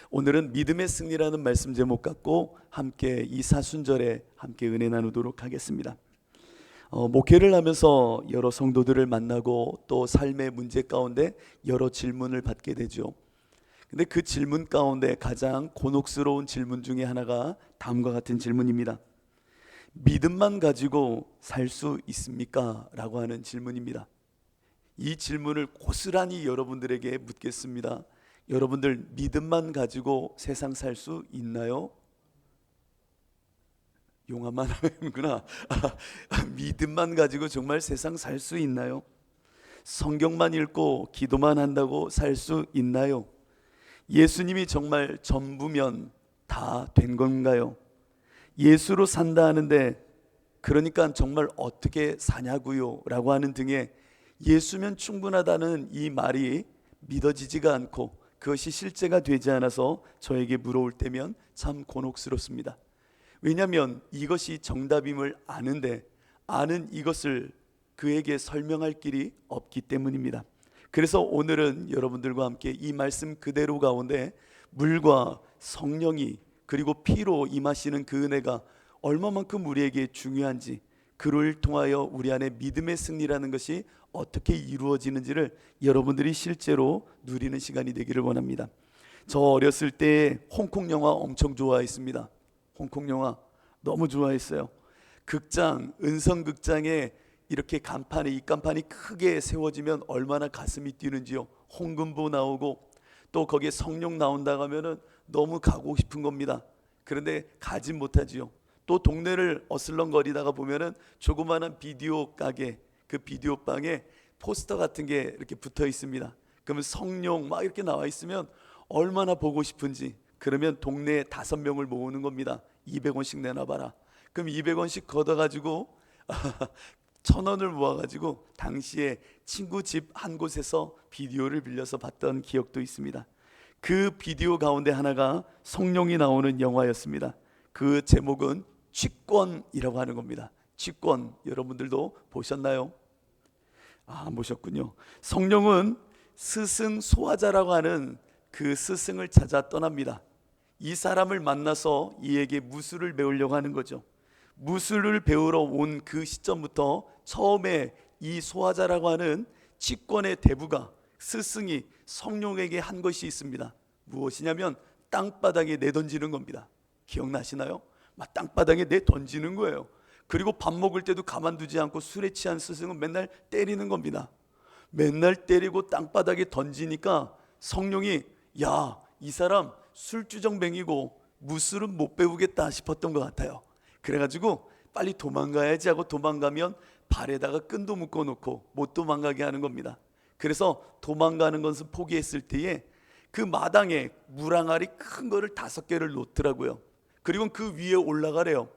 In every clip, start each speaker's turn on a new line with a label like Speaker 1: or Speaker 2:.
Speaker 1: 오늘은 믿음의 승리라는 말씀 제목 갖고 함께 이 사순절에 함께 은혜 나누도록 하겠습니다. 목회를 하면서 여러 성도들을 만나고 또 삶의 문제 가운데 여러 질문을 받게 되죠. 근데 그 질문 가운데 가장 곤혹스러운 질문 중에 하나가 다음과 같은 질문입니다. 믿음만 가지고 살 수 있습니까? 라고 하는 질문입니다. 이 질문을 고스란히 여러분들에게 묻겠습니다. 여러분들 믿음만 가지고 세상 살 수 있나요? 용암만 하면구나. 믿음만 가지고 정말 세상 살 수 있나요? 성경만 읽고 기도만 한다고 살 수 있나요? 예수님이 정말 전부면 다 된 건가요? 예수로 산다 하는데 그러니까 정말 어떻게 사냐고요? 라고 하는 등의 예수면 충분하다는 이 말이 믿어지지가 않고 그것이 실제가 되지 않아서 저에게 물어올 때면 참 곤혹스럽습니다. 왜냐하면 이것이 정답임을 아는데 아는 이것을 그에게 설명할 길이 없기 때문입니다. 그래서 오늘은 여러분들과 함께 이 말씀 그대로 가운데 물과 성령이 그리고 피로 임하시는 그 은혜가 얼마만큼 우리에게 중요한지, 그를 통하여 우리 안에 믿음의 승리라는 것이 어떻게 이루어지는지를 여러분들이 실제로 누리는 시간이 되기를 원합니다. 저 어렸을 때 홍콩 영화 엄청 좋아했습니다. 홍콩 영화 너무 좋아했어요. 극장, 은성극장에 이렇게 간판에 입간판이 크게 세워지면 얼마나 가슴이 뛰는지요. 홍금보 나오고 또 거기에 성령 나온다고 하면은 너무 가고 싶은 겁니다. 그런데 가지 못하지요. 또 동네를 어슬렁거리다가 보면은 조그마한 비디오 가게, 그 비디오 방에 포스터 같은 게 이렇게 붙어 있습니다. 그러면 성령 막 이렇게 나와 있으면 얼마나 보고 싶은지. 그러면 동네에 5명을 모으는 겁니다. 200원씩 내놔봐라. 그럼 200원씩 걷어가지고 1,000원을 모아가지고 당시에 친구 집 한 곳에서 비디오를 빌려서 봤던 기억도 있습니다. 그 비디오 가운데 하나가 성령이 나오는 영화였습니다. 그 제목은 취권이라고 하는 겁니다. 취권, 여러분들도 보셨나요? 안 보셨군요. 성령은 스승 소아자라고 하는 그 스승을 찾아 떠납니다. 이 사람을 만나서 이에게 무술을 배우려고 하는 거죠. 무술을 배우러 온 그 시점부터 처음에 이 소아자라고 하는 취권의 대부가, 스승이 성령에게 한 것이 있습니다. 무엇이냐면 땅바닥에 내던지는 겁니다. 기억나시나요? 막 땅바닥에 내던지는 거예요. 그리고 밥 먹을 때도 가만두지 않고 술에 취한 스승은 맨날 때리는 겁니다. 맨날 때리고 땅바닥에 던지니까 성령이 야, 이 사람 술주정뱅이고 무술은 못 배우겠다 싶었던 것 같아요. 그래가지고 빨리 도망가야지 하고 도망가면 발에다가 끈도 묶어놓고 못 도망가게 하는 겁니다. 그래서 도망가는 것을 포기했을 때에 그 마당에 물항아리 큰 거를 5개를 놓더라고요. 그리고 그 위에 올라가래요.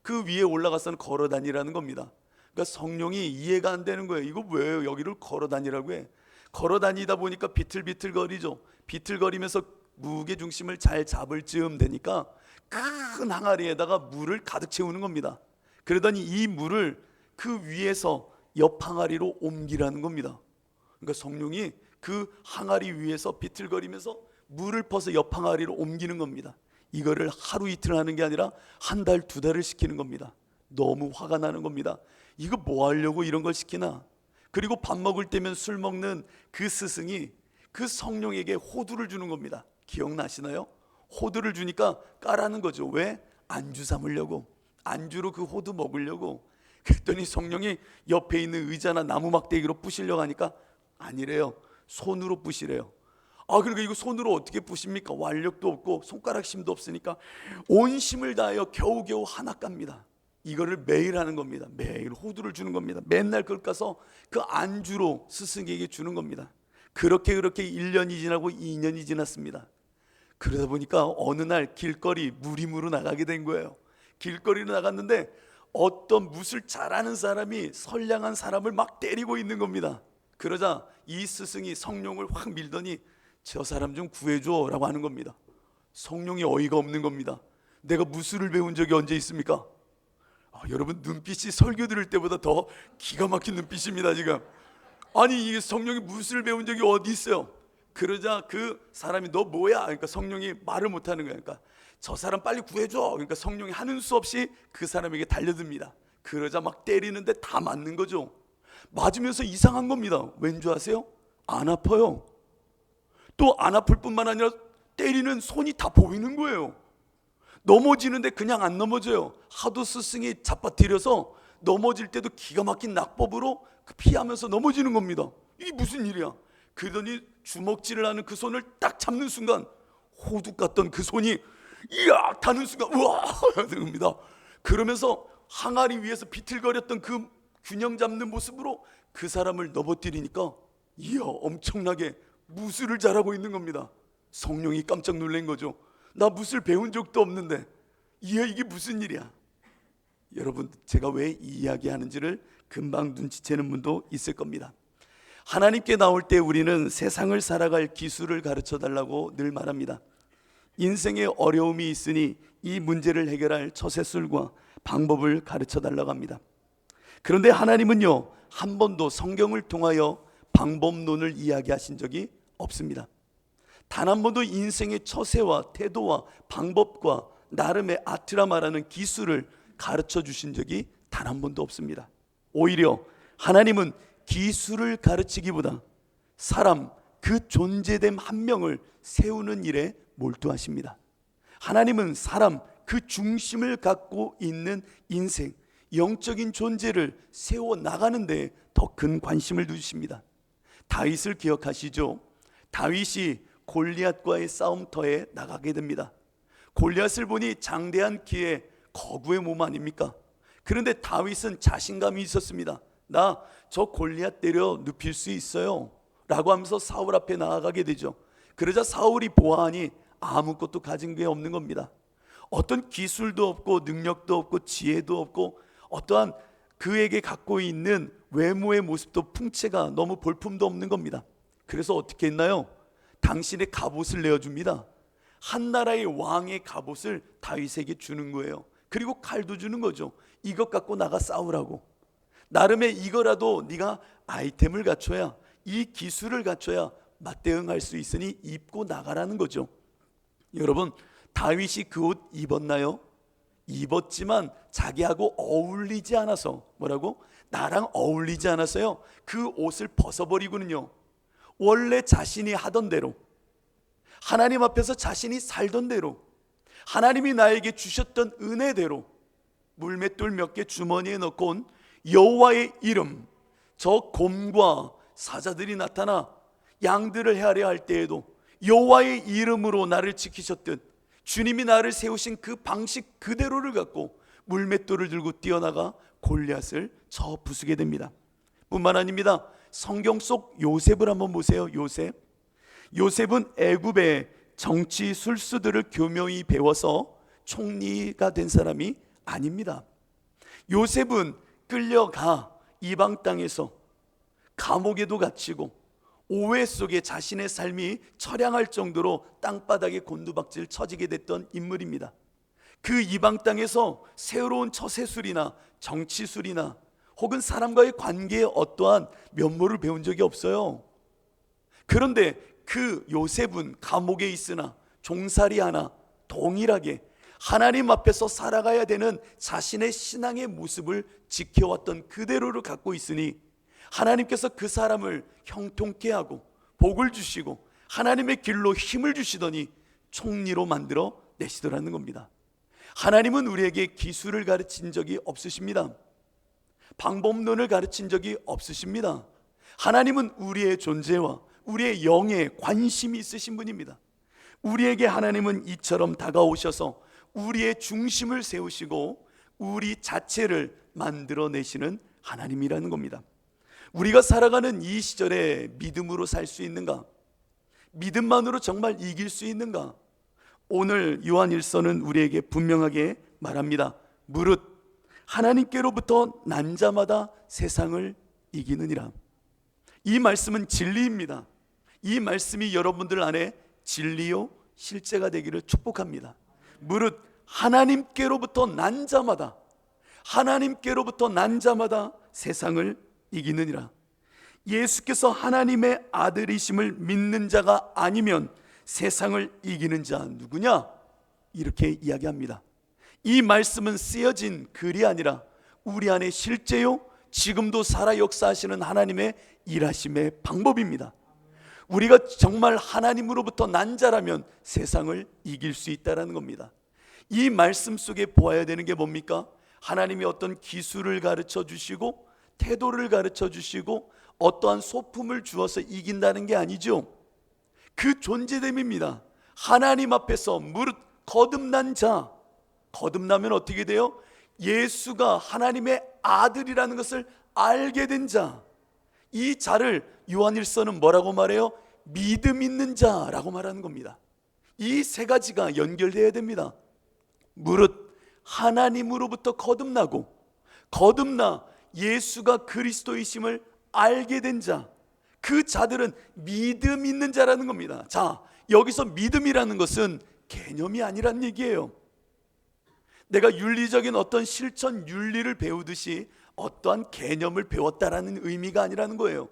Speaker 1: 그 위에 올라가서는 걸어 다니라는 겁니다. 그러니까 성령이 이해가 안 되는 거예요. 이거 왜 여기를 걸어 다니라고 해? 걸어 다니다 보니까 비틀비틀거리죠. 비틀거리면서 무게중심을 잘 잡을 즈음 되니까 큰 항아리에다가 물을 가득 채우는 겁니다. 그러더니 이 물을 그 위에서 옆 항아리로 옮기라는 겁니다. 그러니까 성령이 그 항아리 위에서 비틀거리면서 물을 퍼서 옆 항아리로 옮기는 겁니다. 이거를 하루 이틀 하는 게 아니라 1달, 2달을 시키는 겁니다. 너무 화가 나는 겁니다. 이거 뭐 하려고 이런 걸 시키나? 그리고 밥 먹을 때면 술 먹는 그 스승이 그 성령에게 호두를 주는 겁니다. 기억나시나요? 호두를 주니까 까라는 거죠. 왜? 안주 삼으려고, 안주로 그 호두 먹으려고. 그랬더니 성령이 옆에 있는 의자나 나무 막대기로 부시려고 하니까 아니래요. 손으로 부시래요. 그러니까 이거 손으로 어떻게 부십니까? 완력도 없고 손가락 힘도 없으니까 온 힘을 다하여 겨우겨우 하나 깝니다. 이거를 매일 하는 겁니다. 매일 호두를 주는 겁니다. 맨날 그걸 까서 그 안주로 스승에게 주는 겁니다. 그렇게 1년이 지나고 2년이 지났습니다. 그러다 보니까 어느 날 길거리 무림으로 나가게 된 거예요. 길거리로 나갔는데 어떤 무술 잘하는 사람이 선량한 사람을 막 때리고 있는 겁니다. 그러자 이 스승이 성령을 확 밀더니 저 사람 좀 구해줘 라고 하는 겁니다. 성령이 어이가 없는 겁니다. 내가 무술을 배운 적이 언제 있습니까? 여러분 눈빛이 설교 들을 때보다 더 기가 막힌 눈빛입니다 지금. 아니 이게 성령이 무술을 배운 적이 어디 있어요? 그러자 그 사람이 너 뭐야? 그러니까 성령이 말을 못하는 거야. 그러니까 저 사람 빨리 구해줘. 그러니까 성령이 하는 수 없이 그 사람에게 달려듭니다. 그러자 막 때리는데 다 맞는 거죠. 맞으면서 이상한 겁니다. 왠지 아세요? 안 아파요. 또 안 아플 뿐만 아니라 때리는 손이 다 보이는 거예요. 넘어지는데 그냥 안 넘어져요. 하도 스승이 잡아뜨려서 넘어질 때도 기가 막힌 낙법으로 피하면서 넘어지는 겁니다. 이게 무슨 일이야? 그러더니 주먹질을 하는 그 손을 딱 잡는 순간 호두 같던 그 손이 이야 타는 순간 우와 하는 겁니다. 그러면서 항아리 위에서 비틀거렸던 그 균형 잡는 모습으로 그 사람을 넘어뜨리니까 이야 엄청나게 무술을 잘하고 있는 겁니다. 성령이 깜짝 놀란 거죠. 나 무술 배운 적도 없는데 이야 이게 무슨 일이야. 여러분 제가 왜 이 이야기 하는지를 금방 눈치채는 분도 있을 겁니다. 하나님께 나올 때 우리는 세상을 살아갈 기술을 가르쳐 달라고 늘 말합니다. 인생에 어려움이 있으니 이 문제를 해결할 처세술과 방법을 가르쳐 달라고 합니다. 그런데 하나님은요 한 번도 성경을 통하여 방법론을 이야기하신 적이 없습니다. 단 한 번도 인생의 처세와 태도와 방법과 나름의 아트라 말하는 기술을 가르쳐 주신 적이 단 한 번도 없습니다. 오히려 하나님은 기술을 가르치기보다 사람 그 존재됨 한 명을 세우는 일에 몰두하십니다. 하나님은 사람 그 중심을 갖고 있는 인생, 영적인 존재를 세워 나가는 데 더 큰 관심을 두십니다. 다윗을 기억하시죠? 다윗이 골리앗과의 싸움터에 나가게 됩니다. 골리앗을 보니 장대한 키에 거구의 몸 아닙니까? 그런데 다윗은 자신감이 있었습니다. 나 저 골리앗 때려 눕힐 수 있어요 라고 하면서 사울 앞에 나아가게 되죠. 그러자 사울이 보아하니 아무것도 가진 게 없는 겁니다. 어떤 기술도 없고 능력도 없고 지혜도 없고 어떠한 그에게 갖고 있는 외모의 모습도 풍채가 너무 볼품도 없는 겁니다. 그래서 어떻게 했나요? 당신의 갑옷을 내어줍니다. 한 나라의 왕의 갑옷을 다윗에게 주는 거예요. 그리고 칼도 주는 거죠. 이것 갖고 나가 싸우라고. 나름의 이거라도 네가 아이템을 갖춰야, 이 기술을 갖춰야 맞대응할 수 있으니 입고 나가라는 거죠. 여러분 다윗이 그 옷 입었나요? 입었지만 자기하고 어울리지 않아서, 뭐라고? 나랑 어울리지 않아서요 그 옷을 벗어버리고는요 원래 자신이 하던 대로, 하나님 앞에서 자신이 살던 대로, 하나님이 나에게 주셨던 은혜대로 물맷돌 몇 개 주머니에 넣고 온 여호와의 이름, 저 곰과 사자들이 나타나 양들을 헤아려 할 때에도 여호와의 이름으로 나를 지키셨듯 주님이 나를 세우신 그 방식 그대로를 갖고 물맷돌을 들고 뛰어나가 골리앗을 쳐 부수게 됩니다. 뿐만 아닙니다. 성경 속 요셉을 한번 보세요. 요셉은 애굽의 정치 술수들을 교묘히 배워서 총리가 된 사람이 아닙니다. 요셉은 끌려가 이방 땅에서 감옥에도 갇히고 오해 속에 자신의 삶이 처량할 정도로 땅바닥에 곤두박질 쳐지게 됐던 인물입니다. 그 이방 땅에서 새로운 처세술이나 정치술이나 혹은 사람과의 관계에 어떠한 면모를 배운 적이 없어요. 그런데 그 요셉은 감옥에 있으나 종살이 하나 동일하게 하나님 앞에서 살아가야 되는 자신의 신앙의 모습을 지켜왔던 그대로를 갖고 있으니 하나님께서 그 사람을 형통케 하고 복을 주시고 하나님의 길로 힘을 주시더니 총리로 만들어 내시더라는 겁니다. 하나님은 우리에게 기술을 가르친 적이 없으십니다. 방법론을 가르친 적이 없으십니다. 하나님은 우리의 존재와 우리의 영에 관심이 있으신 분입니다. 우리에게 하나님은 이처럼 다가오셔서 우리의 중심을 세우시고 우리 자체를 만들어내시는 하나님이라는 겁니다. 우리가 살아가는 이 시절에 믿음으로 살 수 있는가? 믿음만으로 정말 이길 수 있는가? 오늘 요한일서는 우리에게 분명하게 말합니다. 무릇 하나님께로부터 난 자마다 세상을 이기느니라. 이 말씀은 진리입니다. 이 말씀이 여러분들 안에 진리요 실제가 되기를 축복합니다. 무릇 하나님께로부터 난 자마다, 하나님께로부터 난 자마다 세상을 이기느니라. 예수께서 하나님의 아들이심을 믿는 자가 아니면 세상을 이기는 자 누구냐? 이렇게 이야기합니다. 이 말씀은 쓰여진 글이 아니라 우리 안에 실제요 지금도 살아 역사하시는 하나님의 일하심의 방법입니다. 우리가 정말 하나님으로부터 난 자라면 세상을 이길 수 있다는 겁니다. 이 말씀 속에 보아야 되는 게 뭡니까? 하나님이 어떤 기술을 가르쳐 주시고 태도를 가르쳐 주시고 어떠한 소품을 주어서 이긴다는 게 아니죠. 그 존재됨입니다. 하나님 앞에서 무릇 거듭난 자, 거듭나면 어떻게 돼요? 예수가 하나님의 아들이라는 것을 알게 된 자, 이 자를 요한일서는 뭐라고 말해요? 믿음 있는 자라고 말하는 겁니다. 이 세 가지가 연결되어야 됩니다. 무릇 하나님으로부터 거듭나 예수가 그리스도이심을 알게 된 자, 그 자들은 믿음 있는 자라는 겁니다. 자, 여기서 믿음이라는 것은 개념이 아니란 얘기예요. 내가 윤리적인 어떤 실천 윤리를 배우듯이 어떠한 개념을 배웠다라는 의미가 아니라는 거예요.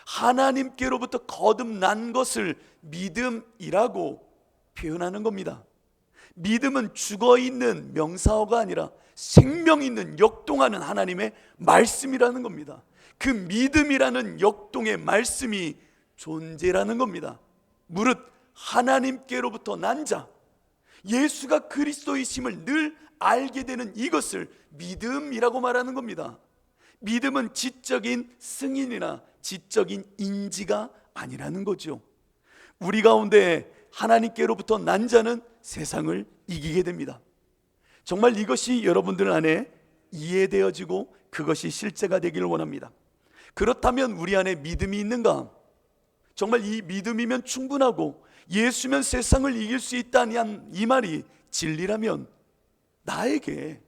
Speaker 1: 하나님께로부터 거듭난 것을 믿음이라고 표현하는 겁니다. 믿음은 죽어있는 명사어가 아니라 생명 있는 역동하는 하나님의 말씀이라는 겁니다. 그 믿음이라는 역동의 말씀이 존재라는 겁니다. 무릇 하나님께로부터 난 자, 예수가 그리스도이심을 늘 알게 되는 이것을 믿음이라고 말하는 겁니다. 믿음은 지적인 승인이나 지적인 인지가 아니라는 거죠. 우리 가운데 하나님께로부터 난 자는 세상을 이기게 됩니다. 정말 이것이 여러분들 안에 이해되어지고 그것이 실제가 되기를 원합니다. 그렇다면 우리 안에 믿음이 있는가? 정말 이 믿음이면 충분하고 예수면 세상을 이길 수 있다는 이 말이 진리라면 나에게,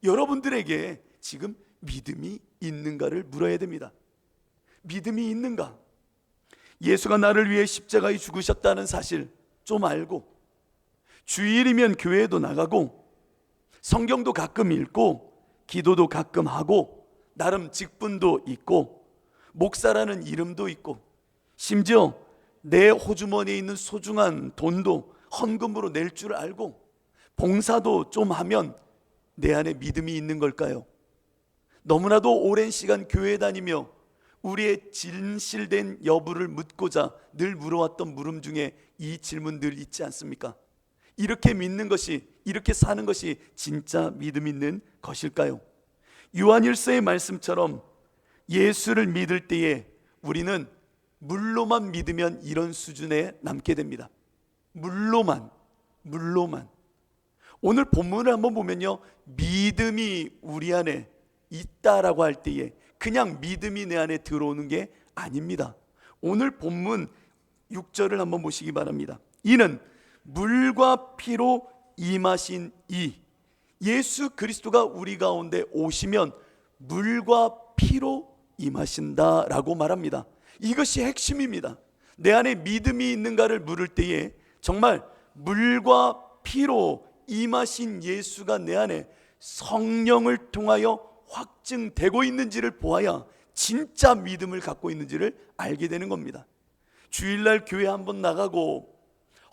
Speaker 1: 여러분들에게 지금 믿음이 있는가를 물어야 됩니다. 믿음이 있는가? 예수가 나를 위해 십자가에 죽으셨다는 사실 좀 알고, 주일이면 교회도 나가고 성경도 가끔 읽고 기도도 가끔 하고 나름 직분도 있고 목사라는 이름도 있고 심지어 내 호주머니에 있는 소중한 돈도 헌금으로 낼 줄 알고 봉사도 좀 하면 내 안에 믿음이 있는 걸까요? 너무나도 오랜 시간 교회 다니며 우리의 진실된 여부를 묻고자 늘 물어왔던 물음 중에 이 질문 늘 있지 않습니까? 이렇게 믿는 것이, 이렇게 사는 것이 진짜 믿음 있는 것일까요? 요한일서의 말씀처럼 예수를 믿을 때에 우리는 물로만 믿으면 이런 수준에 남게 됩니다. 물로만. 오늘 본문을 한번 보면요, 믿음이 우리 안에 있다라고 할 때에 그냥 믿음이 내 안에 들어오는 게 아닙니다. 오늘 본문 6절을 한번 보시기 바랍니다. 이는 물과 피로 임하신 이, 예수 그리스도가 우리 가운데 오시면 물과 피로 임하신다라고 말합니다. 이것이 핵심입니다. 내 안에 믿음이 있는가를 물을 때에 정말 물과 피로 임하신 예수가 내 안에 성령을 통하여 확증되고 있는지를 보아야 진짜 믿음을 갖고 있는지를 알게 되는 겁니다. 주일날 교회 한번 나가고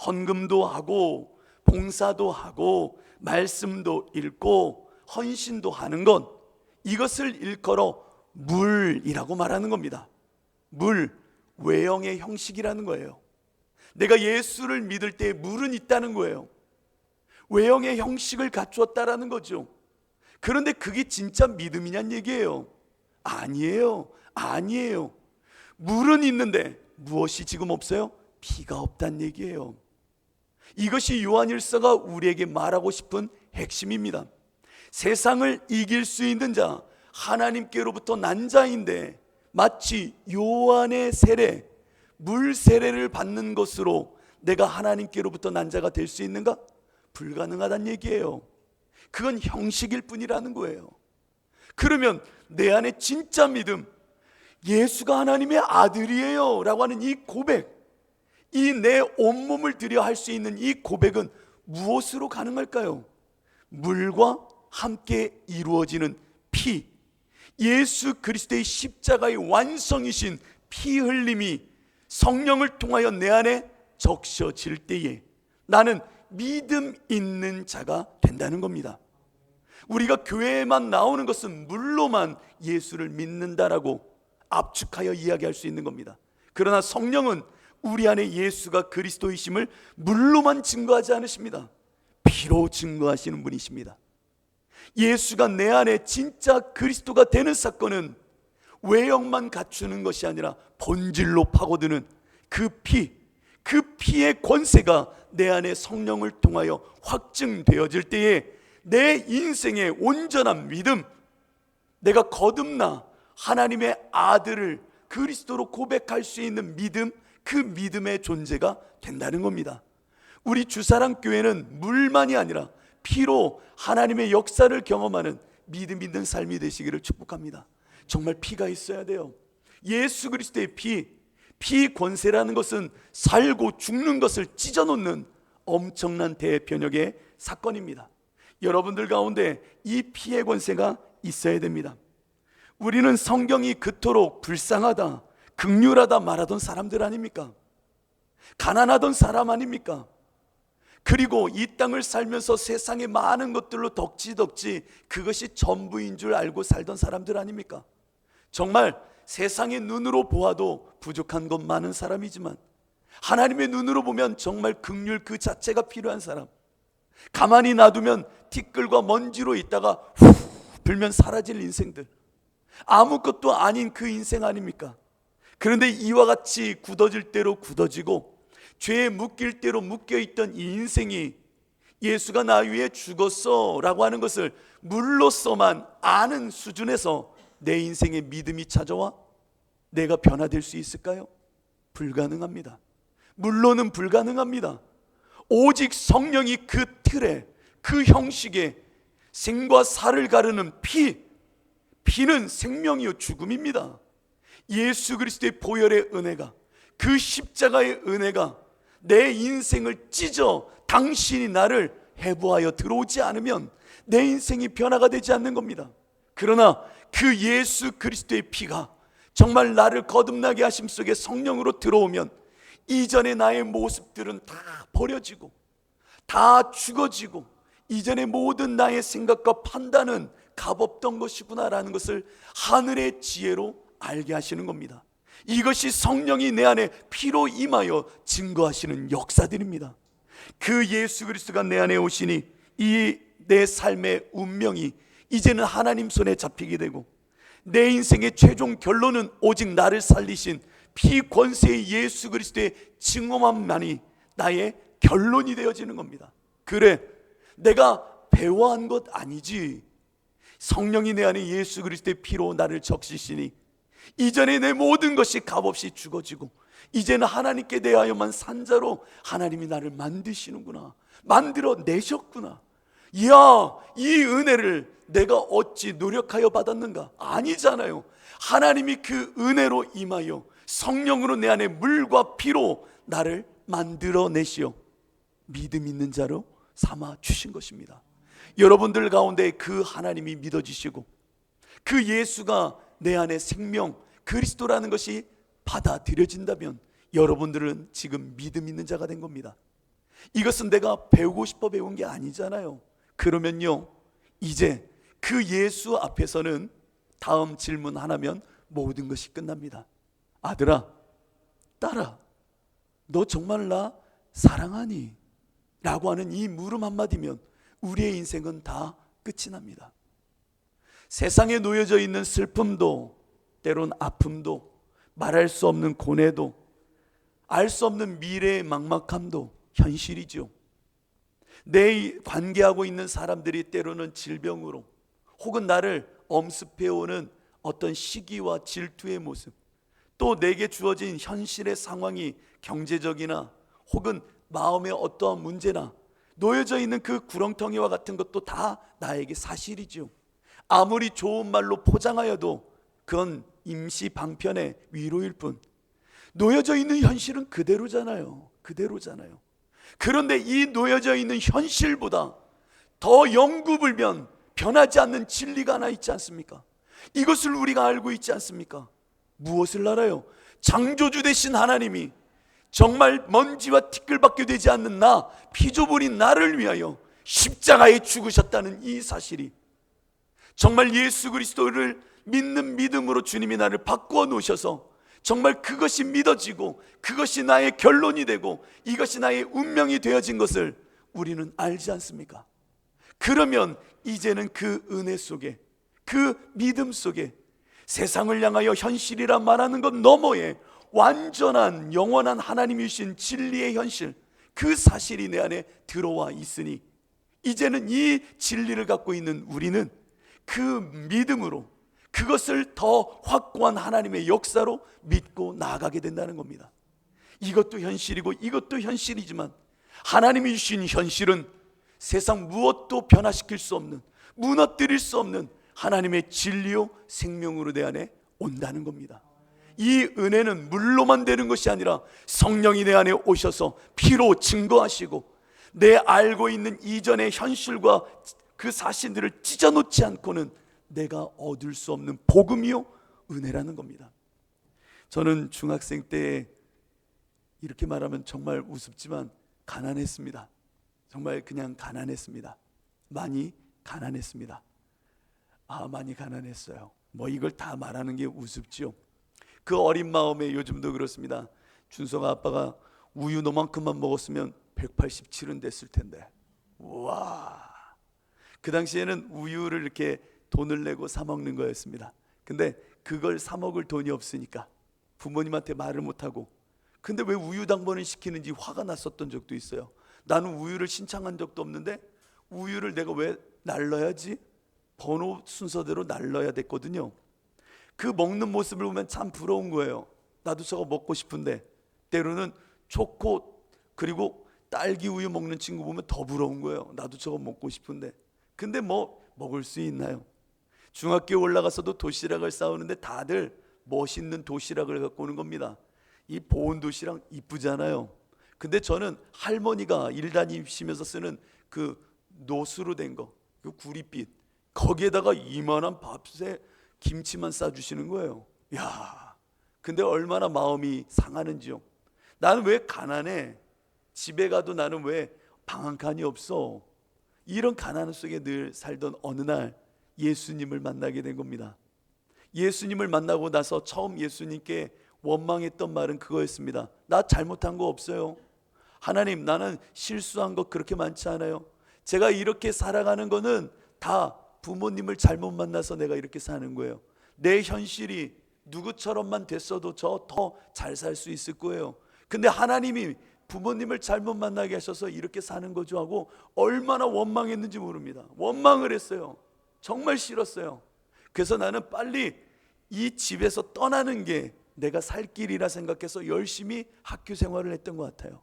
Speaker 1: 헌금도 하고 봉사도 하고 말씀도 읽고 헌신도 하는 것, 이것을 일컬어 물이라고 말하는 겁니다. 물, 외형의 형식이라는 거예요. 내가 예수를 믿을 때 물은 있다는 거예요. 외형의 형식을 갖추었다라는 거죠. 그런데 그게 진짜 믿음이냐는 얘기예요. 아니에요. 물은 있는데 무엇이 지금 없어요? 피가 없다는 얘기예요. 이것이 요한일서가 우리에게 말하고 싶은 핵심입니다. 세상을 이길 수 있는 자, 하나님께로부터 난 자인데 마치 요한의 세례, 물 세례를 받는 것으로 내가 하나님께로부터 난 자가 될 수 있는가? 불가능하다는 얘기예요. 그건 형식일 뿐이라는 거예요. 그러면 내 안에 진짜 믿음, 예수가 하나님의 아들이에요 라고 하는 이 고백, 이 내 온몸을 들여 할 수 있는 이 고백은 무엇으로 가능할까요? 물과 함께 이루어지는 피, 예수 그리스도의 십자가의 완성이신 피 흘림이 성령을 통하여 내 안에 적셔질 때에 나는 믿음 있는 자가 된다는 겁니다. 우리가 교회에만 나오는 것은 물로만 예수를 믿는다라고 압축하여 이야기할 수 있는 겁니다. 그러나 성령은 우리 안에 예수가 그리스도이심을 물로만 증거하지 않으십니다. 피로 증거하시는 분이십니다. 예수가 내 안에 진짜 그리스도가 되는 사건은 외형만 갖추는 것이 아니라 본질로 파고드는 그 피의 권세가 내 안에 성령을 통하여 확증되어질 때에 내 인생의 온전한 믿음, 내가 거듭나 하나님의 아들을 그리스도로 고백할 수 있는 믿음, 그 믿음의 존재가 된다는 겁니다. 우리 주사랑교회는 물만이 아니라 피로 하나님의 역사를 경험하는 믿음 있는 삶이 되시기를 축복합니다. 정말 피가 있어야 돼요. 예수 그리스도의 피 권세라는 것은 살고 죽는 것을 찢어놓는 엄청난 대변혁의 사건입니다. 여러분들 가운데 이 피의 권세가 있어야 됩니다. 우리는 성경이 그토록 불쌍하다, 긍휼하다 말하던 사람들 아닙니까? 가난하던 사람 아닙니까? 그리고 이 땅을 살면서 세상의 많은 것들로 덕지덕지 그것이 전부인 줄 알고 살던 사람들 아닙니까? 정말 세상의 눈으로 보아도 부족한 것 많은 사람이지만 하나님의 눈으로 보면 정말 긍휼 그 자체가 필요한 사람, 가만히 놔두면 티끌과 먼지로 있다가 후 불면 사라질 인생들, 아무것도 아닌 그 인생 아닙니까? 그런데 이와 같이 굳어질 대로 굳어지고 죄에 묶일 대로 묶여있던 이 인생이 예수가 나 위해 죽었어 라고 하는 것을 물로서만 아는 수준에서 내 인생에 믿음이 찾아와 내가 변화될 수 있을까요? 불가능합니다. 물로는 불가능합니다. 오직 성령이 그 틀에, 그 형식에 생과 사를 가르는 피는 생명이요 죽음입니다. 예수 그리스도의 보혈의 은혜가, 그 십자가의 은혜가 내 인생을 찢어 당신이 나를 해부하여 들어오지 않으면 내 인생이 변화가 되지 않는 겁니다. 그러나 그 예수 그리스도의 피가 정말 나를 거듭나게 하심 속에 성령으로 들어오면 이전의 나의 모습들은 다 버려지고 다 죽어지고 이전의 모든 나의 생각과 판단은 값없던 것이구나라는 것을 하늘의 지혜로 알게 하시는 겁니다. 이것이 성령이 내 안에 피로 임하여 증거하시는 역사들입니다. 그 예수 그리스도가 내 안에 오시니 이 내 삶의 운명이 이제는 하나님 손에 잡히게 되고 내 인생의 최종 결론은 오직 나를 살리신 피 권세의 예수 그리스도의 증오만만이 나의 결론이 되어지는 겁니다. 그래, 내가 배워한 것 아니지. 성령이 내 안에 예수 그리스도의 피로 나를 적시시니 이전에 내 모든 것이 값없이 죽어지고 이제는 하나님께 대하여만 산 자로 하나님이 나를 만드시는구나, 만들어 내셨구나. 이야, 이 은혜를 내가 어찌 노력하여 받았는가? 아니잖아요. 하나님이 그 은혜로 임하여 성령으로 내 안에 물과 피로 나를 만들어내시어 믿음 있는 자로 삼아 주신 것입니다. 여러분들 가운데 그 하나님이 믿어지시고 그 예수가 내 안에 생명 그리스도라는 것이 받아들여진다면 여러분들은 지금 믿음 있는 자가 된 겁니다. 이것은 내가 배우고 싶어 배운 게 아니잖아요. 그러면요, 이제 그 예수 앞에서는 다음 질문 하나면 모든 것이 끝납니다. 아들아, 딸아, 너 정말 나 사랑하니? 라고 하는 이 물음 한마디면 우리의 인생은 다 끝이 납니다. 세상에 놓여져 있는 슬픔도, 때론 아픔도, 말할 수 없는 고뇌도, 알 수 없는 미래의 막막함도 현실이죠. 내 관계하고 있는 사람들이 때로는 질병으로 혹은 나를 엄습해오는 어떤 시기와 질투의 모습, 또 내게 주어진 현실의 상황이 경제적이나 혹은 마음의 어떠한 문제나 놓여져 있는 그 구렁텅이와 같은 것도 다 나에게 사실이죠. 아무리 좋은 말로 포장하여도 그건 임시 방편의 위로일 뿐, 놓여져 있는 현실은 그대로잖아요. 그런데 이 놓여져 있는 현실보다 더 영구불변 변하지 않는 진리가 하나 있지 않습니까? 이것을 우리가 알고 있지 않습니까? 무엇을 알아요? 창조주 되신 하나님이 정말 먼지와 티끌밖에 되지 않는 나, 피조물인 나를 위하여 십자가에 죽으셨다는 이 사실이, 정말 예수 그리스도를 믿는 믿음으로 주님이 나를 바꾸어 놓으셔서 정말 그것이 믿어지고 그것이 나의 결론이 되고 이것이 나의 운명이 되어진 것을 우리는 알지 않습니까? 그러면 이제는 그 은혜 속에, 그 믿음 속에 세상을 향하여 현실이라 말하는 것 너머에 완전한 영원한 하나님이 주신 진리의 현실, 그 사실이 내 안에 들어와 있으니 이제는 이 진리를 갖고 있는 우리는 그 믿음으로 그것을 더 확고한 하나님의 역사로 믿고 나아가게 된다는 겁니다. 이것도 현실이고 이것도 현실이지만 하나님이 주신 현실은 세상 무엇도 변화시킬 수 없는, 무너뜨릴 수 없는 하나님의 진리요 생명으로 내 안에 온다는 겁니다. 이 은혜는 물로만 되는 것이 아니라 성령이 내 안에 오셔서 피로 증거하시고 내 알고 있는 이전의 현실과 그 사실들을 찢어놓지 않고는 내가 얻을 수 없는 복음이요 은혜라는 겁니다. 저는 중학생 때 이렇게 말하면 정말 우습지만 가난했습니다. 정말 그냥 가난했습니다. 많이 가난했습니다. 많이 가난했어요. 뭐 이걸 다 말하는 게 우습죠. 그 어린 마음에 요즘도 그렇습니다. 준서가 아빠가 우유 너만큼만 먹었으면 187은 됐을 텐데. 우와. 그 당시에는 우유를 이렇게 돈을 내고 사 먹는 거였습니다. 근데 그걸 사 먹을 돈이 없으니까 부모님한테 말을 못하고, 근데 왜 우유 당번을 시키는지 화가 났었던 적도 있어요. 나는 우유를 신청한 적도 없는데 우유를 내가 왜 날라야지? 번호 순서대로 날라야 됐거든요. 그 먹는 모습을 보면 참 부러운 거예요. 나도 저거 먹고 싶은데. 때로는 초코 그리고 딸기 우유 먹는 친구 보면 더 부러운 거예요. 나도 저거 먹고 싶은데. 근데 뭐 먹을 수 있나요? 중학교에 올라가서도 도시락을 싸우는데 다들 멋있는 도시락을 갖고 오는 겁니다. 이 보온 도시락 이쁘잖아요. 근데 저는 할머니가 일 다니시면서 쓰는 그 노수로 된 거, 그 구릿빛, 거기에다가 이만한 밥새 김치만 싸주시는 거예요. 야, 근데 얼마나 마음이 상하는지요. 나는 왜 가난해? 집에 가도 나는 왜 방 한 칸이 없어? 이런 가난 속에 늘 살던 어느 날 예수님을 만나게 된 겁니다. 예수님을 만나고 나서 처음 예수님께 원망했던 말은 그거였습니다. 나 잘못한 거 없어요. 하나님, 나는 실수한 거 그렇게 많지 않아요. 제가 이렇게 살아가는 거는 다 부모님을 잘못 만나서 내가 이렇게 사는 거예요. 내 현실이 누구처럼만 됐어도 저 더 잘 살 수 있을 거예요. 근데 하나님이 부모님을 잘못 만나게 하셔서 이렇게 사는 거죠 하고 얼마나 원망했는지 모릅니다. 원망을 했어요. 정말 싫었어요. 그래서 나는 빨리 이 집에서 떠나는 게 내가 살 길이라 생각해서 열심히 학교 생활을 했던 것 같아요.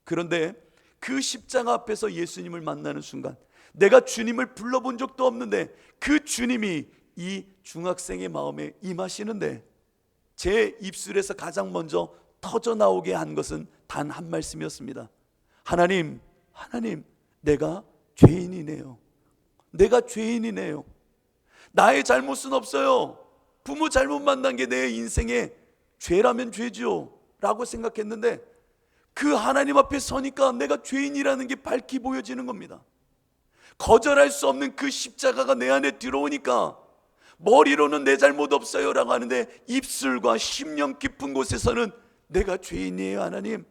Speaker 1: 그런데 그 십자가 앞에서 예수님을 만나는 순간, 내가 주님을 불러본 적도 없는데 그 주님이 이 중학생의 마음에 임하시는데 제 입술에서 가장 먼저 터져 나오게 한 것은 단 한 말씀이었습니다. 하나님, 하나님, 내가 죄인이네요. 내가 죄인이네요. 나의 잘못은 없어요. 부모 잘못 만난 게 내 인생의 죄라면 죄죠 라고 생각했는데 그 하나님 앞에 서니까 내가 죄인이라는 게 밝히 보여지는 겁니다. 거절할 수 없는 그 십자가가 내 안에 들어오니까 머리로는 내 잘못 없어요 라고 하는데 입술과 심령 깊은 곳에서는 내가 죄인이에요 하나님,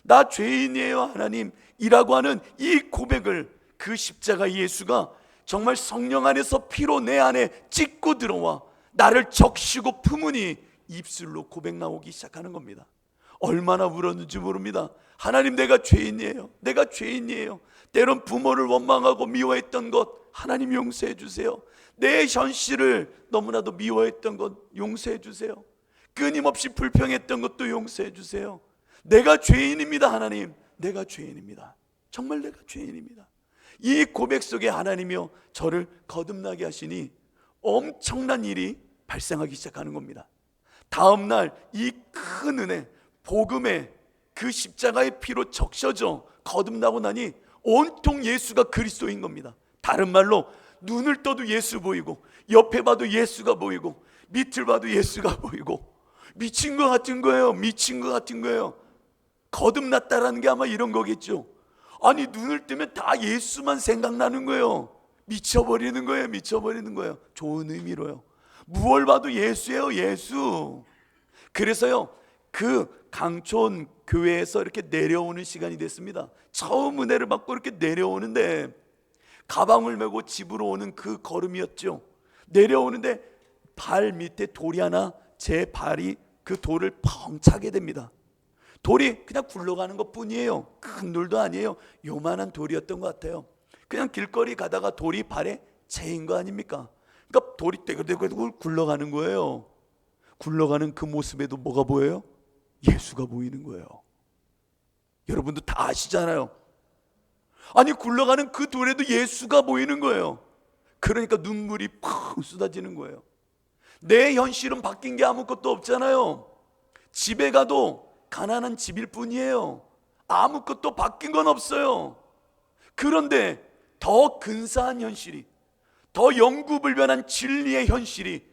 Speaker 1: 나 죄인이에요 하나님 이라고 하는 이 고백을 그 십자가 예수가 정말 성령 안에서 피로 내 안에 찍고 들어와 나를 적시고 품으니 입술로 고백 나오기 시작하는 겁니다. 얼마나 울었는지 모릅니다. 하나님, 내가 죄인이에요. 내가 죄인이에요. 때론 부모를 원망하고 미워했던 것 하나님 용서해 주세요. 내 현실을 너무나도 미워했던 것 용서해 주세요. 끊임없이 불평했던 것도 용서해 주세요. 내가 죄인입니다 하나님, 내가 죄인입니다. 정말 내가 죄인입니다. 이 고백 속에 하나님이여 저를 거듭나게 하시니 엄청난 일이 발생하기 시작하는 겁니다. 다음 날 이 큰 은혜, 복음의 그 십자가의 피로 적셔져 거듭나고 나니 온통 예수가 그리스도인 겁니다. 다른 말로 눈을 떠도 예수 보이고 옆에 봐도 예수가 보이고 밑을 봐도 예수가 보이고 미친 것 같은 거예요. 미친 것 같은 거예요. 거듭났다라는 게 아마 이런 거겠죠. 아니, 눈을 뜨면 다 예수만 생각나는 거예요. 미쳐버리는 거예요. 미쳐버리는 거예요. 좋은 의미로요. 무얼 봐도 예수예요. 예수. 그래서요, 그 강촌 교회에서 이렇게 내려오는 시간이 됐습니다. 처음 은혜를 받고 이렇게 내려오는데, 가방을 메고 집으로 오는 그 걸음이었죠. 내려오는데 발 밑에 돌이 하나, 제 발이 그 돌을 펑 차게 됩니다. 돌이 그냥 굴러가는 것 뿐이에요. 큰 돌도 아니에요. 요만한 돌이었던 것 같아요. 그냥 길거리 가다가 돌이 발에 채인 거 아닙니까? 그러니까 돌이 떼굴떼굴 굴러가는 거예요. 굴러가는 그 모습에도 뭐가 보여요? 예수가 보이는 거예요. 여러분도 다 아시잖아요. 아니, 굴러가는 그 돌에도 예수가 보이는 거예요. 그러니까 눈물이 펑 쏟아지는 거예요. 내 현실은 바뀐 게 아무것도 없잖아요. 집에 가도 가난한 집일 뿐이에요. 아무것도 바뀐 건 없어요. 그런데 더 근사한 현실이, 더 영구불변한 진리의 현실이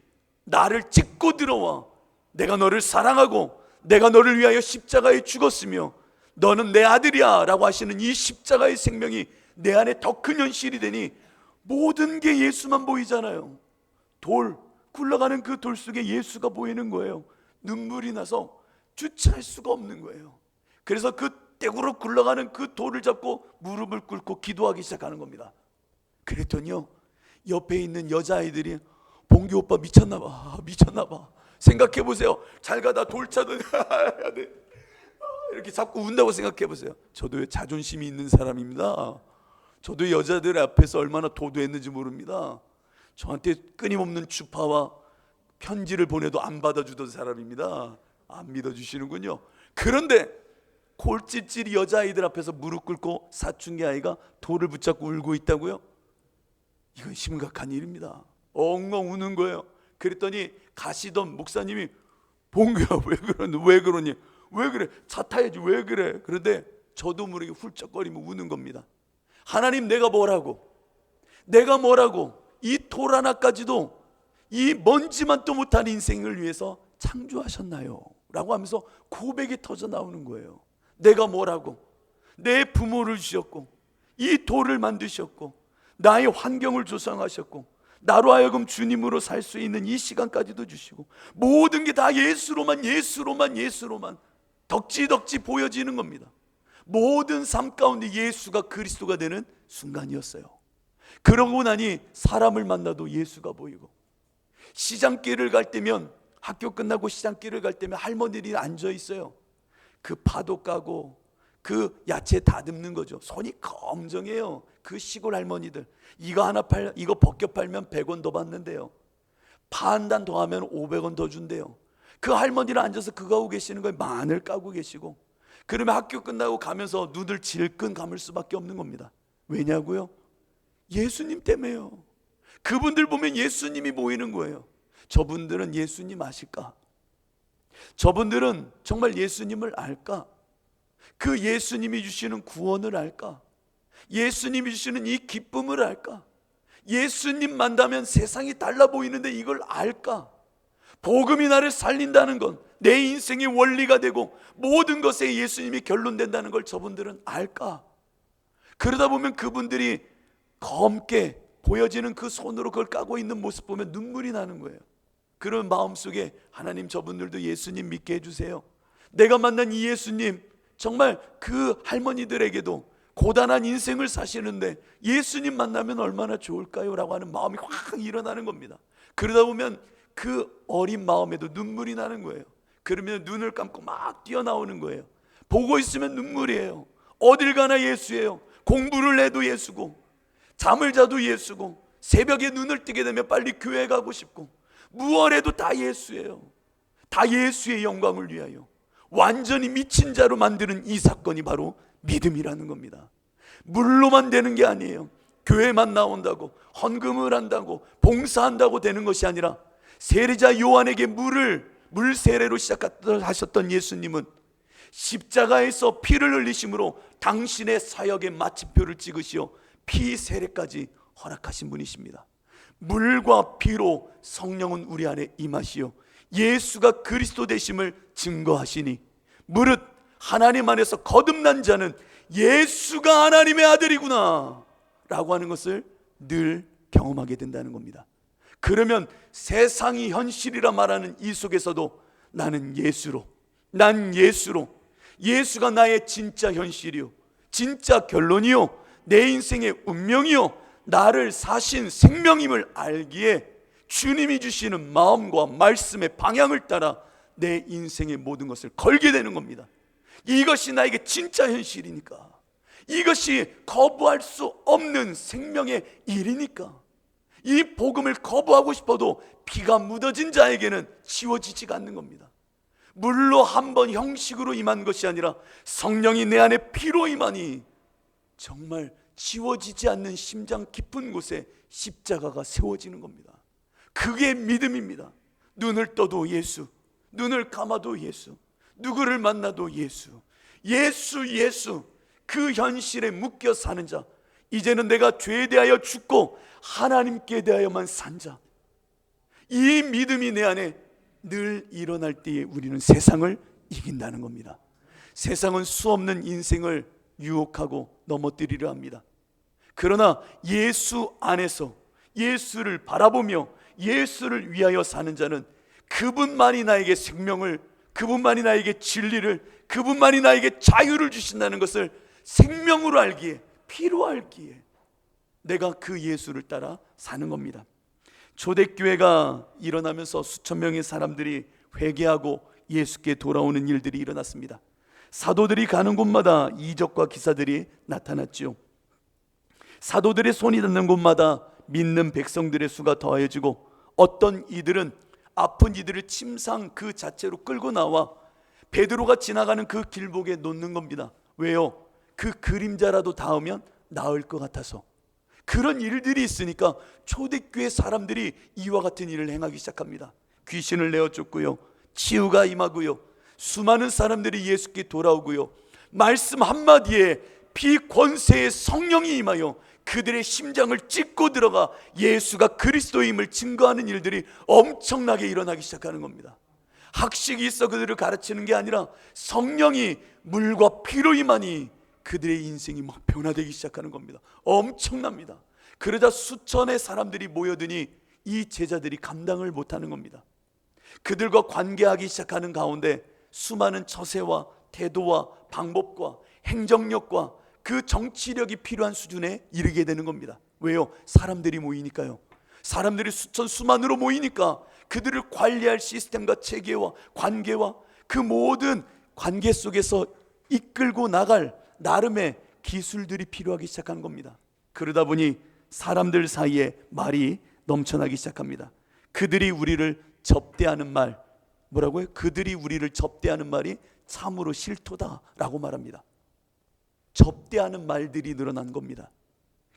Speaker 1: 나를 찍고 들어와, 내가 너를 사랑하고 내가 너를 위하여 십자가에 죽었으며 너는 내 아들이야 라고 하시는 이 십자가의 생명이 내 안에 더 큰 현실이 되니 모든 게 예수만 보이잖아요. 굴러가는 그 돌 속에 예수가 보이는 거예요. 눈물이 나서 주체할 수가 없는 거예요. 그래서 그 떼구르 굴러가는 그 돌을 잡고 무릎을 꿇고 기도하기 시작하는 겁니다. 그랬더니요, 옆에 있는 여자아이들이 봉기 오빠 미쳤나봐, 미쳤나봐. 생각해보세요. 잘 가다 돌 차더니 이렇게 자꾸 운다고 생각해보세요. 저도 자존심이 있는 사람입니다. 저도 여자들 앞에서 얼마나 도도했는지 모릅니다. 저한테 끊임없는 주파와 편지를 보내도 안 받아주던 사람입니다. 안 믿어주시는군요. 그런데 골찌찔이 여자아이들 앞에서 무릎 꿇고 사춘기 아이가 돌을 붙잡고 울고 있다고요? 이건 심각한 일입니다. 엉엉 우는 거예요. 그랬더니 가시던 목사님이 봉규야, 왜 그러니? 왜 그래? 차 타야지, 왜 그래? 그런데 저도 모르게 훌쩍거리며 우는 겁니다. 하나님, 내가 뭐라고 이 돌 하나까지도 이 먼지만도 못한 인생을 위해서 창조하셨나요? 라고 하면서 고백이 터져 나오는 거예요. 내가 뭐라고, 내 부모를 주셨고 이 돌을 만드셨고 나의 환경을 조성하셨고 나로 하여금 주님으로 살 수 있는 이 시간까지도 주시고 모든 게 다 예수로만 덕지덕지 보여지는 겁니다. 모든 삶 가운데 예수가 그리스도가 되는 순간이었어요. 그러고 나니 사람을 만나도 예수가 보이고, 시장길을 갈 때면, 학교 끝나고 시장길을 갈 때면 할머니들이 앉아 있어요. 그 파도 까고 그 야채 다듬는 거죠. 손이 검정해요. 그 시골 할머니들. 이거 벗겨 팔면 100원 더 받는데요. 파 한 단 더 하면 500원 더 준대요. 그 할머니를 앉아서 그거 하고 계시는 거예요. 마늘 까고 계시고. 그러면 학교 끝나고 가면서 눈을 질끈 감을 수밖에 없는 겁니다. 왜냐고요? 예수님 때문에요. 그분들 보면 예수님이 보이는 거예요. 저분들은 예수님 아실까? 저분들은 정말 예수님을 알까? 그 예수님이 주시는 구원을 알까? 예수님이 주시는 이 기쁨을 알까? 예수님 만나면 세상이 달라 보이는데 이걸 알까? 복음이 나를 살린다는 건 내 인생의 원리가 되고 모든 것에 예수님이 결론된다는 걸 저분들은 알까? 그러다 보면 그분들이 검게 보여지는 그 손으로 그걸 까고 있는 모습 보면 눈물이 나는 거예요. 그런 마음속에 하나님, 저분들도 예수님 믿게 해주세요. 내가 만난 이 예수님, 정말 그 할머니들에게도 고단한 인생을 사시는데 예수님 만나면 얼마나 좋을까요? 라고 하는 마음이 확 일어나는 겁니다. 그러다 보면 그 어린 마음에도 눈물이 나는 거예요. 그러면 눈을 감고 막 뛰어나오는 거예요. 보고 있으면 눈물이에요. 어딜 가나 예수예요. 공부를 해도 예수고, 잠을 자도 예수고, 새벽에 눈을 뜨게 되면 빨리 교회 가고 싶고, 무얼 해도 다 예수예요. 다 예수의 영광을 위하여 완전히 미친 자로 만드는 이 사건이 바로 믿음이라는 겁니다. 물로만 되는 게 아니에요. 교회만 나온다고, 헌금을 한다고, 봉사한다고 되는 것이 아니라, 세례자 요한에게 물 세례로 시작하셨던 예수님은 십자가에서 피를 흘리심으로 당신의 사역의 마침표를 찍으시어 피 세례까지 허락하신 분이십니다. 물과 피로 성령은 우리 안에 임하시어 예수가 그리스도 되심을 증거하시니 무릇 하나님 안에서 거듭난 자는 예수가 하나님의 아들이구나 라고 하는 것을 늘 경험하게 된다는 겁니다. 그러면 세상이 현실이라 말하는 이 속에서도 나는 예수로, 난 예수로, 예수가 나의 진짜 현실이요, 진짜 결론이요, 내 인생의 운명이요, 나를 사신 생명임을 알기에 주님이 주시는 마음과 말씀의 방향을 따라 내 인생의 모든 것을 걸게 되는 겁니다. 이것이 나에게 진짜 현실이니까, 이것이 거부할 수 없는 생명의 일이니까, 이 복음을 거부하고 싶어도 피가 묻어진 자에게는 지워지지가 않는 겁니다. 물로 한번 형식으로 임한 것이 아니라 성령이 내 안에 피로 임하니 정말 지워지지 않는 심장 깊은 곳에 십자가가 세워지는 겁니다. 그게 믿음입니다. 눈을 떠도 예수, 눈을 감아도 예수, 누구를 만나도 예수, 예수, 예수. 그 현실에 묶여 사는 자, 이제는 내가 죄에 대하여 죽고 하나님께 대하여만 산 자, 이 믿음이 내 안에 늘 일어날 때에 우리는 세상을 이긴다는 겁니다. 세상은 수없는 인생을 유혹하고 넘어뜨리려 합니다. 그러나 예수 안에서 예수를 바라보며 예수를 위하여 사는 자는 그분만이 나에게 생명을, 그분만이 나에게 진리를, 그분만이 나에게 자유를 주신다는 것을 생명으로 알기에, 피로 알기에 내가 그 예수를 따라 사는 겁니다. 초대교회가 일어나면서 수천 명의 사람들이 회개하고 예수께 돌아오는 일들이 일어났습니다. 사도들이 가는 곳마다 이적과 기사들이 나타났지요. 사도들의 손이 닿는 곳마다 믿는 백성들의 수가 더해지고, 어떤 이들은 아픈 이들을 침상 그 자체로 끌고 나와 베드로가 지나가는 그 길목에 놓는 겁니다. 왜요? 그 그림자라도 닿으면 나을 것 같아서. 그런 일들이 있으니까 초대교회 사람들이 이와 같은 일을 행하기 시작합니다. 귀신을 내어 쫓고요, 치유가 임하고요, 수많은 사람들이 예수께 돌아오고요, 말씀 한마디에 비권세의 성령이 임하여 그들의 심장을 찢고 들어가 예수가 그리스도임을 증거하는 일들이 엄청나게 일어나기 시작하는 겁니다. 학식이 있어 그들을 가르치는 게 아니라 성령이 물과 피로 임하니 그들의 인생이 막 변화되기 시작하는 겁니다. 엄청납니다. 그러자 수천의 사람들이 모여드니 이 제자들이 감당을 못하는 겁니다. 그들과 관계하기 시작하는 가운데 수많은 처세와 태도와 방법과 행정력과 그 정치력이 필요한 수준에 이르게 되는 겁니다. 왜요? 사람들이 모이니까요. 사람들이 수천 수만으로 모이니까 그들을 관리할 시스템과 체계와 관계와 그 모든 관계 속에서 이끌고 나갈 나름의 기술들이 필요하기 시작한 겁니다. 그러다 보니 사람들 사이에 말이 넘쳐나기 시작합니다. 그들이 우리를 접대하는 말, 뭐라고요? 그들이 우리를 접대하는 말이 참으로 싫도다라고 말합니다. 접대하는 말들이 늘어난 겁니다.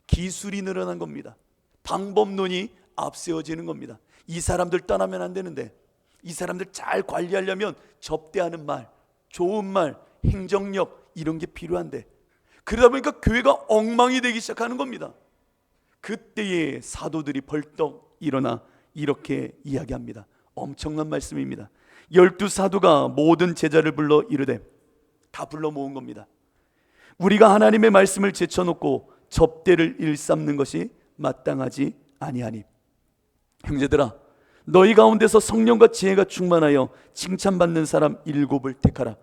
Speaker 1: 기술이 늘어난 겁니다. 방법론이 앞세워지는 겁니다. 이 사람들 떠나면 안 되는데, 이 사람들 잘 관리하려면 접대하는 말, 좋은 말, 행정력 이런 게 필요한데, 그러다 보니까 교회가 엉망이 되기 시작하는 겁니다. 그때에 사도들이 벌떡 일어나 이렇게 이야기합니다. 엄청난 말씀입니다. 12사도가 모든 제자를 불러 이르되, 다 불러 모은 겁니다. 우리가 하나님의 말씀을 제쳐놓고 접대를 일삼는 것이 마땅하지 아니하니, 형제들아, 너희 가운데서 성령과 지혜가 충만하여 칭찬받는 사람 7을 택하라.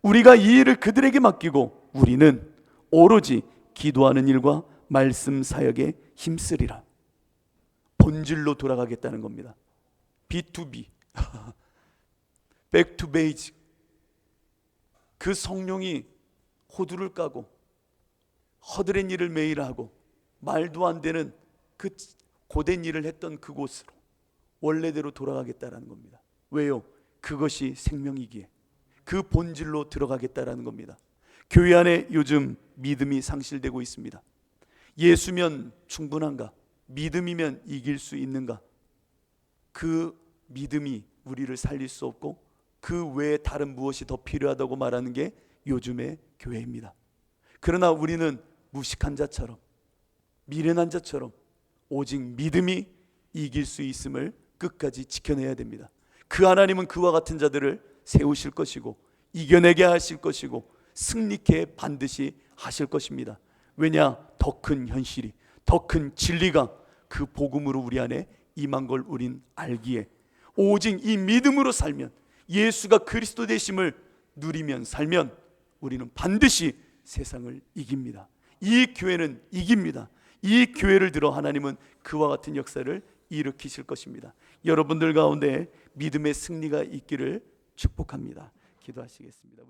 Speaker 1: 우리가 이 일을 그들에게 맡기고 우리는 오로지 기도하는 일과 말씀 사역에 힘쓰리라. 본질로 돌아가겠다는 겁니다. B2B Back to basic. 그 성령이 호두를 까고 허드렛 일을 매일 하고 말도 안 되는 그 고된 일을 했던 그곳으로 원래대로 돌아가겠다라는 겁니다. 왜요? 그것이 생명이기에 그 본질로 들어가겠다라는 겁니다. 교회 안에 요즘 믿음이 상실되고 있습니다. 예수면 충분한가? 믿음이면 이길 수 있는가? 그 믿음이 우리를 살릴 수 없고 그 외에 다른 무엇이 더 필요하다고 말하는 게 요즘의 교회입니다. 그러나 우리는 무식한 자처럼, 미련한 자처럼 오직 믿음이 이길 수 있음을 끝까지 지켜내야 됩니다. 그 하나님은 그와 같은 자들을 세우실 것이고 이겨내게 하실 것이고 승리케 반드시 하실 것입니다. 왜냐? 더 큰 현실이, 더 큰 진리가 그 복음으로 우리 안에 임한 걸 우린 알기에, 오직 이 믿음으로 살면, 예수가 그리스도 되심을 누리면 살면 우리는 반드시 세상을 이깁니다. 이 교회는 이깁니다. 이 교회를 들어 하나님은 그와 같은 역사를 일으키실 것입니다. 여러분들 가운데 믿음의 승리가 있기를 축복합니다. 기도하시겠습니다.